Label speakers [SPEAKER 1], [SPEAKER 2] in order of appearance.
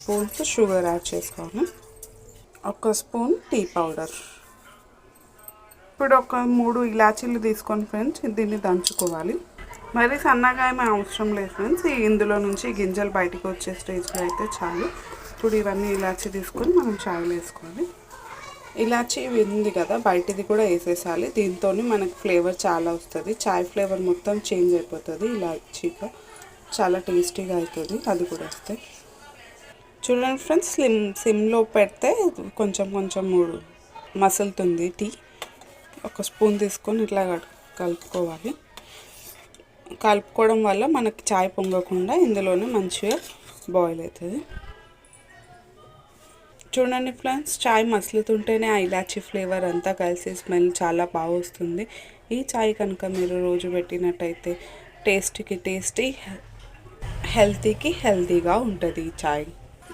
[SPEAKER 1] Spoons sugar add చేసుకోవాలి, 1 spoon tea powder. ఇప్పుడు ఒక 3 ఇలాచీలు తీసుకొని ఫ్రెండ్స్ దీన్ని దంచుకోవాలి. మరి సన్నగా ఏమీ అవసరం లేదు ఫ్రెండ్స్, ఇందులో నుంచి గింజలు బయటకు వచ్చే స్టేజ్లో అయితే చాలు. ఇప్పుడు ఇవన్నీ ఇలాచీ తీసుకొని మనం చాయ్లో వేసుకోవాలి. ఇలాచీ ఉంది కదా బయటిది కూడా వేసేసాలి. దీంతో మనకు ఫ్లేవర్ చాలా వస్తుంది, చాయ్ ఫ్లేవర్ మొత్తం చేంజ్ అయిపోతుంది. ఇలాచీతో చాలా టేస్టీగా అవుతుంది, అది కూడా వస్తే. చూడండి ఫ్రెండ్స్, సిమ్లో పెడితే కొంచెం కొంచెం మసులుతుంది టీ. 1 స్పూన్ తీసుకొని ఇట్లా కలుపుకోవాలి. కలుపుకోవడం వల్ల మనకి చాయ్ పొంగకుండా ఇందులోనే మంచిగా బాయిల్ అవుతుంది. చూడండి ఫ్రెండ్స్, చాయ్ మసులుతుంటేనే ఆ ఇలాచీ ఫ్లేవర్ అంతా కలిసి స్మెల్ చాలా బాగా వస్తుంది. ఈ చాయ్ కనుక మీరు రోజు పెట్టినట్టయితే టేస్టీకి టేస్టీ, హెల్తీకి హెల్తీగా ఉంటుంది ఈ చాయ్.